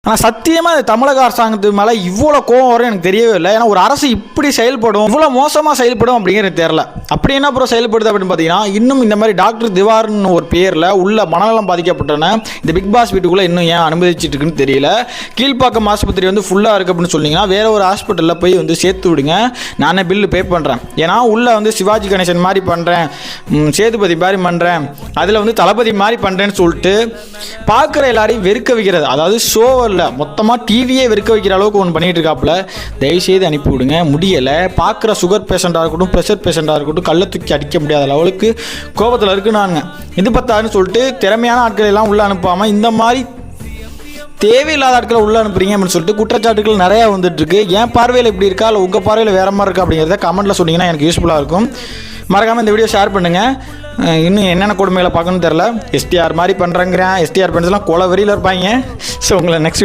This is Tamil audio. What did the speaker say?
ஆனால் சத்தியமாக தமிழக அரசாங்கத்து மேலே இவ்வளோ கோவம் வரும் எனக்கு தெரியவே இல்லை. ஏன்னா ஒரு அரசு இப்படி செயல்படும், இவ்வளோ மோசமாக செயல்படும் அப்படிங்கிறது தெரியல. அப்படி என்ன அப்புறம் செயல்படுது அப்படின்னு பார்த்தீங்கன்னா, இன்னும் இந்த மாதிரி டாக்டர் திவார்னு ஒரு பேரில் உள்ள மனநலம் பாதிக்கப்பட்டன இந்த பிக் பாஸ் வீட்டுக்குள்ளே இன்னும் ஏன் அனுமதிச்சுட்டு இருக்குன்னு தெரியல. கீழ்ப்பாக்கம் ஆஸ்பத்திரி வந்து ஃபுல்லாக இருக்குது அப்படின்னு சொன்னீங்கன்னா வேற ஒரு ஹாஸ்பிட்டலில் போய் வந்து சேர்த்து விடுங்க, நானே பில்லு பே பண்ணுறேன். ஏன்னா உள்ளே வந்து சிவாஜி கணேசன் மாதிரி பண்ணுறேன், சேதுபதி மாதிரி பண்ணுறேன், அதில் வந்து தளபதி மாதிரி பண்ணுறேன்னு சொல்லிட்டு பார்க்குற எல்லாரையும் வெறுக்க வைக்கிறது. அதாவது ஷோவில் மொத்தமாக டிவியே வெறுக்க வைக்கிற அளவுக்கு ஒன்று பண்ணிட்டு இருக்காப்புல. தயவுசெய்து அனுப்பி விடுங்க. முடியலை. பார்க்குற சுகர் பேஷண்ட்டாக இருக்கட்டும், ப்ரெஷர் பேஷண்ட்டாக இருக்கட்டும், கள்ள தூக்கி அடிக்க முடியாத அளவுக்கு கோபத்தில் இருக்குனாங்க. இது பத்தாதுன்னு சொல்லிட்டு திறமையான ஆட்களை எல்லாம் உள்ளே அனுப்பாமல் இந்த மாதிரி தேவையில்லாத ஆட்களை உள்ளே அனுப்புறீங்க அப்படின்னு சொல்லிட்டு குற்றச்சாட்டுகள் நிறையா வந்துட்டுருக்கு. என் பார்வையில் இப்படி இருக்கா இல்லை உங்கள் பார்வையில் வேறு மாதிரி இருக்கா அப்படிங்கிறத கமெண்ட்டில் சொன்னீங்கன்னா எனக்கு யூஸ்ஃபுல்லாக இருக்கும். மறக்காமல் இந்த வீடியோ ஷேர் பண்ணுங்கள். இன்னும் என்னென்ன கொடுமைகளை பார்க்கணும்னு தெரில. எஸ்டிஆர் மாதிரி பண்ணுறேங்கிறேன். எஸ்டிஆர் பண்ணுறதுலாம் கொலை வெறியில் இருப்பாங்க. ஸோ உங்களை நெக்ஸ்ட்